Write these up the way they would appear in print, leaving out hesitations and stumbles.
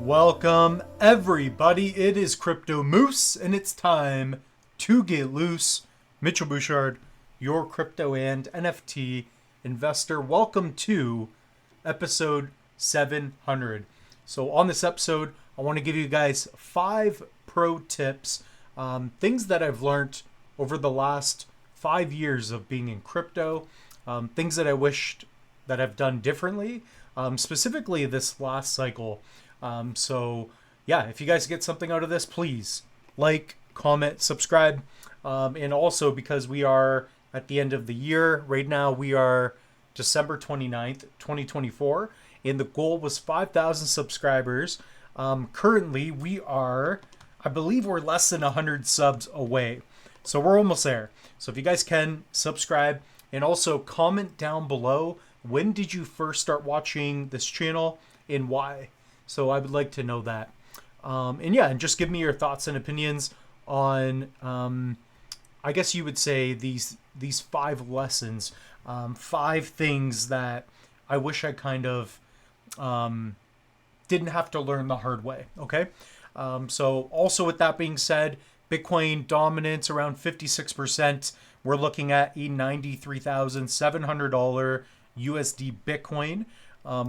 Welcome everybody, it is Crypto Moose and it's time to get loose. Mitchell Bouchard, your crypto and NFT investor. Welcome to episode 700. So on this episode, I want to give you guys 5 pro tips, things that I've learned over the last 5 years of being in crypto, things that I wished that I've done differently, specifically this last cycle. So yeah, if you guys get something out of this, please like, comment, subscribe. And also because we are at the end of the year, right now we are December 29th, 2024, and the goal was 5,000 subscribers. Currently we are, I believe we're less than 100 subs away. So we're almost there. So if you guys can subscribe and also comment down below, when did you first start watching this channel and why? So I would like to know that. And just give me your thoughts and opinions on, I guess you would say these 5 lessons, 5 things that I wish I kind of didn't have to learn the hard way. Okay. So also with that being said, Bitcoin dominance around 56%. We're looking at a $93,700 USD Bitcoin,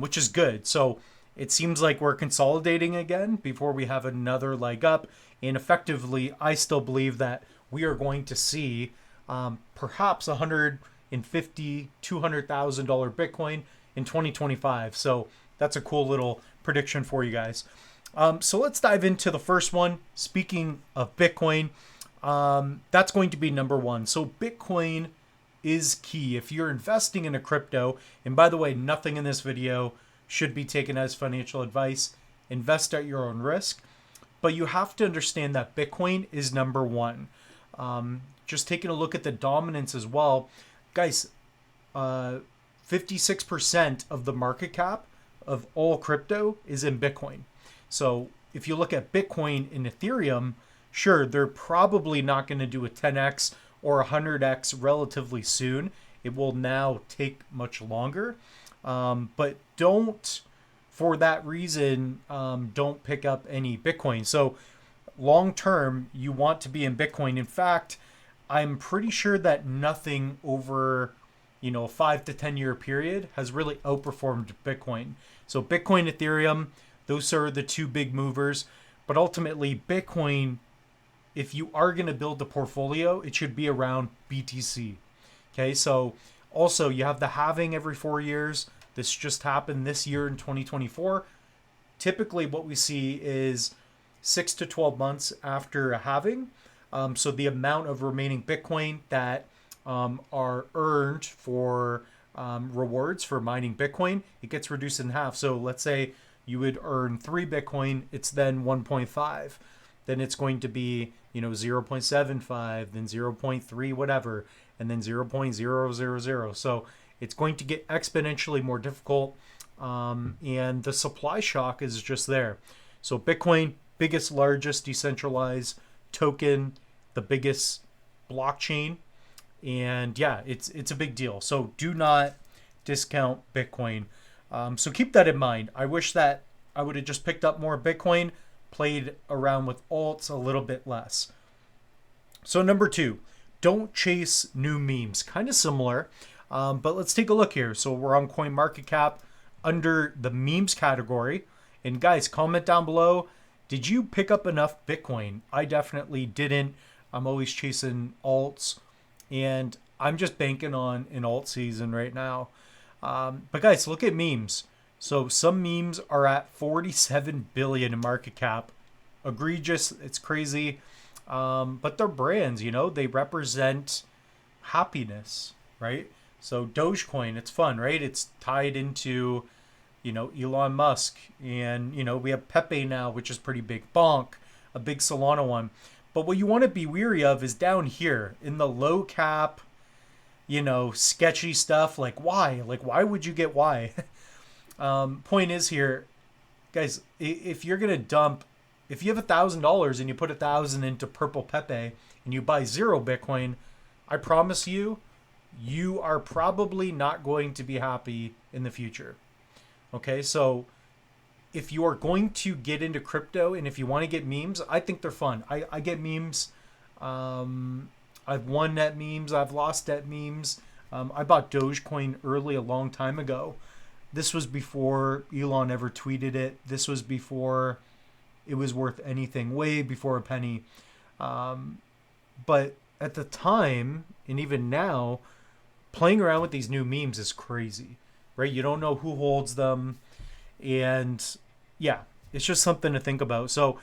which is good. So it seems like we're consolidating again before we have another leg up. And effectively, I still believe that we are going to see perhaps $150,000, $200,000 Bitcoin in 2025. So that's a cool little prediction for you guys. So let's dive into the first one. Speaking of Bitcoin, that's going to be number 1. So Bitcoin is key. If you're investing in a crypto, and by the way, nothing in this video should be taken as financial advice. Invest at your own risk. But you have to understand that Bitcoin is number 1. Just taking a look at the dominance as well. Guys, 56% of the market cap of all crypto is in Bitcoin. So if you look at Bitcoin and Ethereum, sure, they're probably not going to do a 10x or 100x relatively soon. It will now take much longer. But don't, for that reason, don't pick up any Bitcoin. So long term, you want to be in Bitcoin. In fact, I'm pretty sure that nothing over, a 5 to 10 year period has really outperformed Bitcoin. So Bitcoin, Ethereum, those are the 2 big movers. But ultimately, Bitcoin, if you are going to build a portfolio, it should be around BTC. Okay, so also you have the halving every 4 years. This just happened this year in 2024. Typically what we see is 6 to 12 months after a halving. So the amount of remaining Bitcoin that are earned for rewards for mining Bitcoin, it gets reduced in half. So let's say you would earn 3 Bitcoin, it's then 1.5. Then it's going to be, 0.75, then 0.3, whatever, and then 0.000. So it's going to get exponentially more difficult, and the supply shock is just there. So Bitcoin, biggest, largest decentralized token, the biggest blockchain, and yeah, it's a big deal. So do not discount Bitcoin. So keep that in mind. I wish that I would have just picked up more Bitcoin, played around with alts a little bit less. So number 2, don't chase new memes. Kind of similar. But let's take a look here. So we're on CoinMarketCap under the memes category. And guys, comment down below. Did you pick up enough Bitcoin? I definitely didn't. I'm always chasing alts. And I'm just banking on an alt season right now. But guys, look at memes. So some memes are at 47 billion in market cap. Egregious. It's crazy. But they're brands, they represent happiness, right? So Dogecoin, it's fun, right? It's tied into, Elon Musk, and, we have Pepe now, which is pretty big. Bonk, a big Solana one. But what you want to be weary of is down here in the low cap, sketchy stuff. Like why? Why would you get why? Point is here, guys, if you're going to dump, if you have $1,000 and you put 1,000 into Purple Pepe and you buy 0 Bitcoin, I promise you, you are probably not going to be happy in the future. Okay, so if you are going to get into crypto and if you want to get memes, I think they're fun. I get memes. I've won at memes. I've lost at memes. I bought Dogecoin early a long time ago. This was before Elon ever tweeted it. This was before it was worth anything, way before a penny. But at the time, and even now, playing around with these new memes is crazy, right? You don't know who holds them. And yeah, it's just something to think about. So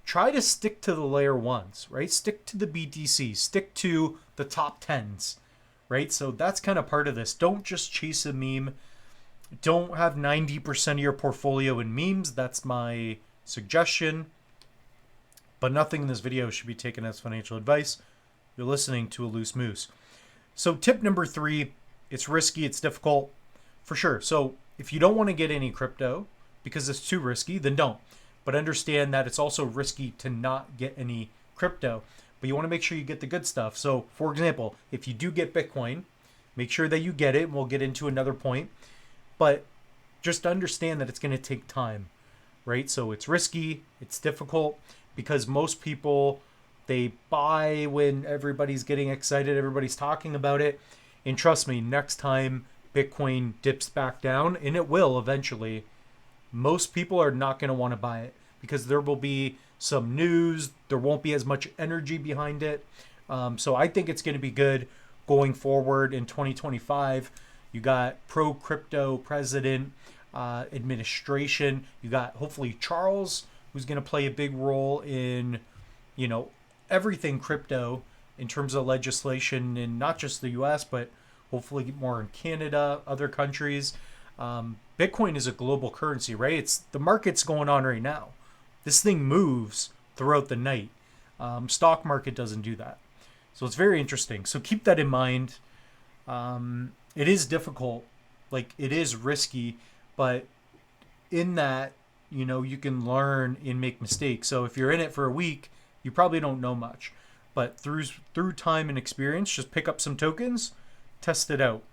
try to stick to the layer ones, right? Stick to the BTC, stick to the top tens, right? So that's kind of part of this. Don't just chase a meme. Don't have 90% of your portfolio in memes. That's my suggestion. But nothing in this video should be taken as financial advice. You're listening to a loose moose. So tip number 3, it's risky, it's difficult, for sure. So if you don't want to get any crypto because it's too risky, then don't. But understand that it's also risky to not get any crypto. But you want to make sure you get the good stuff. So for example, if you do get Bitcoin, make sure that you get it. And we'll get into another point. But just understand that it's going to take time, right? So it's risky, it's difficult, because most people, they buy when everybody's getting excited, everybody's talking about it. And trust me, next time Bitcoin dips back down, and it will eventually, most people are not going to want to buy it because there will be some news, there won't be as much energy behind it. So I think it's going to be good going forward in 2025. You got pro-crypto president, administration. You got hopefully Charles, who's going to play a big role in, everything crypto in terms of legislation in not just the US, but hopefully more in Canada, other countries. Bitcoin is a global currency, right? It's the market's going on right now. This thing moves throughout the night. Stock market doesn't do that. So it's very interesting. So keep that in mind. It is difficult, like it is risky, but in that, you can learn and make mistakes. So if you're in it for a week, you probably don't know much, but through time and experience, just pick up some tokens, test it out.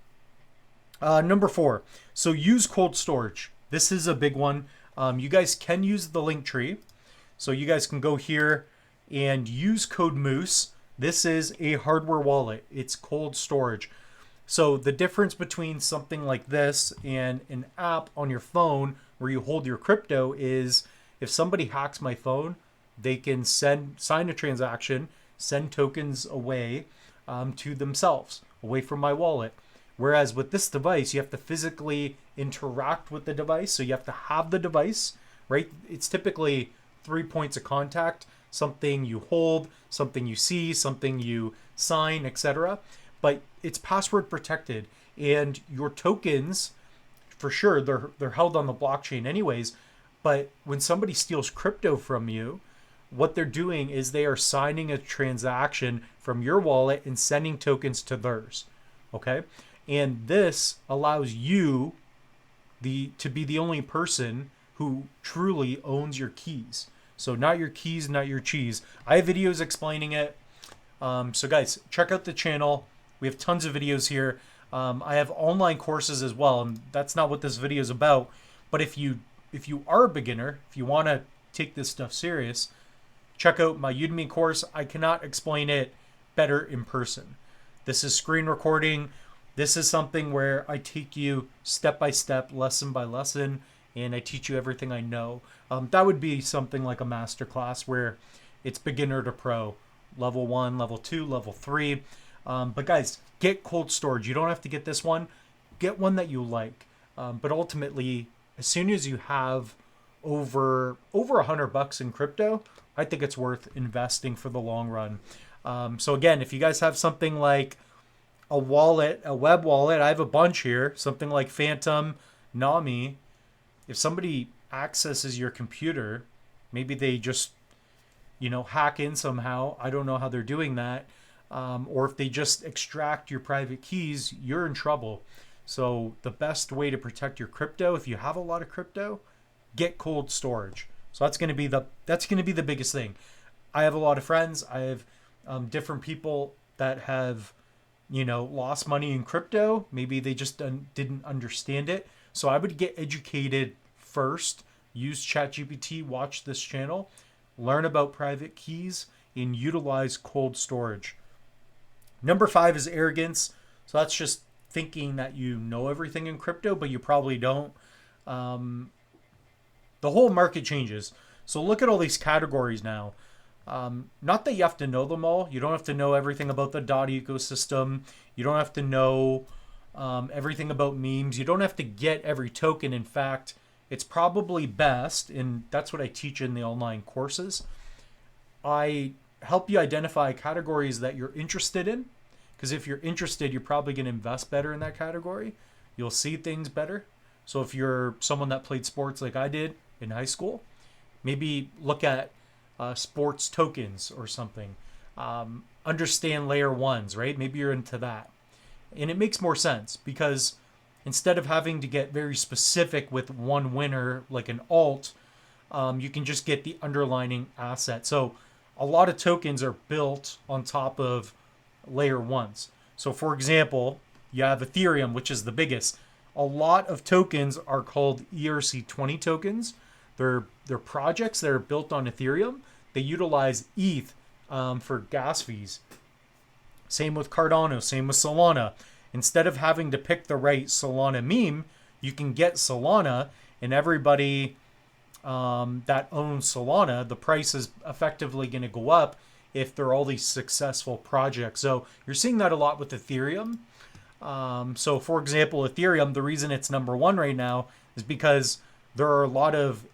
Number 4, so use cold storage. This is a big one. You guys can use the link tree. So you guys can go here and use code Moose. This is a hardware wallet. It's cold storage. So the difference between something like this and an app on your phone where you hold your crypto is if somebody hacks my phone, they can sign a transaction, send tokens away to themselves, away from my wallet. Whereas with this device, you have to physically interact with the device. So you have to have the device, right? It's typically 3 points of contact, something you hold, something you see, something you sign, etc. But it's password protected, and your tokens, for sure, they're held on the blockchain anyways. But when somebody steals crypto from you, what they're doing is they are signing a transaction from your wallet and sending tokens to theirs. Okay, and this allows you to be the only person who truly owns your keys. So not your keys, not your cheese. I have videos explaining it. So guys, check out the channel. We have tons of videos here. I have online courses as well, and that's not what this video is about. But if you are a beginner, if you want to take this stuff serious, check out my Udemy course. I cannot explain it better in person. This is screen recording. This is something where I take you step by step, lesson by lesson, and I teach you everything I know. That would be something like a masterclass where it's beginner to pro, level 1, level 2, level 3. But guys, get cold storage. You don't have to get this one. Get one that you like. But ultimately, as soon as you have over $100 in crypto, I think it's worth investing for the long run. So again, if you guys have something like a wallet, a web wallet, I have a bunch here, something like Phantom, Nami. If somebody accesses your computer, maybe they just, hack in somehow. I don't know how they're doing that. Or if they just extract your private keys, you're in trouble. So the best way to protect your crypto, if you have a lot of crypto, get cold storage. So that's going to be the biggest thing. I have a lot of friends. I have different people that have, lost money in crypto. Maybe they just didn't understand it. So I would get educated first, use ChatGPT, watch this channel, learn about private keys, and utilize cold storage. Number 5 is arrogance. So that's just thinking that you know everything in crypto, but you probably don't. The whole market changes. So look at all these categories now. Not that you have to know them all. You don't have to know everything about the DOT ecosystem. You don't have to know everything about memes. You don't have to get every token. In fact, it's probably best, and that's what I teach in the online courses. I help you identify categories that you're interested in, because if you're interested, you're probably going to invest better in that category. You'll see things better. So if you're someone that played sports like I did in high school, maybe look at sports tokens or something. Understand layer ones, right? Maybe you're into that. And it makes more sense because instead of having to get very specific with one winner like an alt, you can just get the underlying asset. So a lot of tokens are built on top of layer ones. So for example, you have Ethereum, which is the biggest. A lot of tokens are called ERC20 tokens. They're projects that are built on Ethereum. They utilize ETH for gas fees. Same with Cardano, same with Solana. Instead of having to pick the right Solana meme, you can get Solana, and everybody that owns Solana, the price is effectively going to go up if there are all these successful projects. So you're seeing that a lot with Ethereum. So for example, Ethereum, the reason it's number 1 right now is because there are a lot of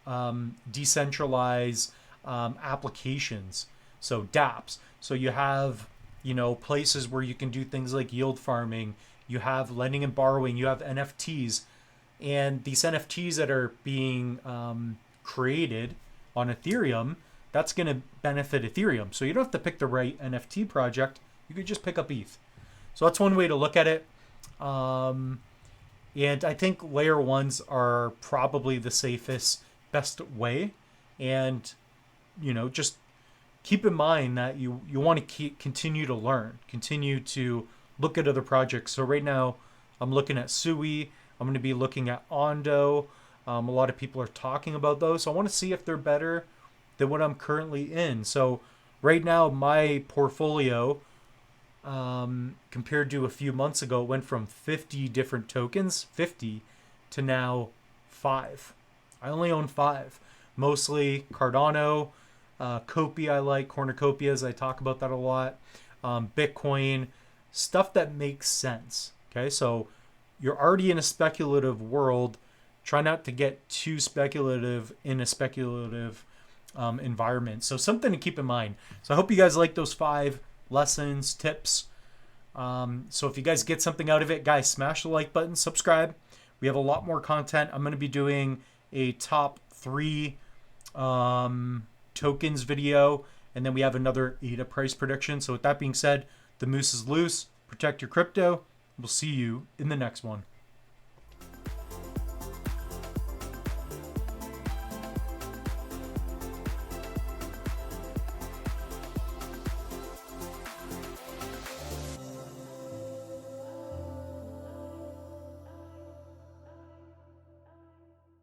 decentralized applications. So dApps. So you have, places where you can do things like yield farming. You have lending and borrowing. You have NFTs. And these NFTs that are being created on Ethereum, that's going to benefit Ethereum. So you don't have to pick the right NFT project. You could just pick up ETH. So that's one way to look at it. And I think layer ones are probably the safest, best way. And, just keep in mind that you want to continue to learn, continue to look at other projects. So right now I'm looking at Sui. I'm going to be looking at Ondo. A lot of people are talking about those. So I want to see if they're better than what I'm currently in. So right now my portfolio, compared to a few months ago, it went from 50 different tokens, 50, to now 5. I only own 5. Mostly Cardano, Copia I like, cornucopias, I talk about that a lot, Bitcoin, stuff that makes sense. Okay, so you're already in a speculative world. Try not to get too speculative in a speculative environment. So something to keep in mind. So I hope you guys like those 5 lessons, tips. So if you guys get something out of it, guys, smash the like button, subscribe. We have a lot more content. I'm going to be doing a top 3 tokens video, and then we have another ADA price prediction. So with that being said, the moose is loose. Protect your crypto. We'll see you in the next one.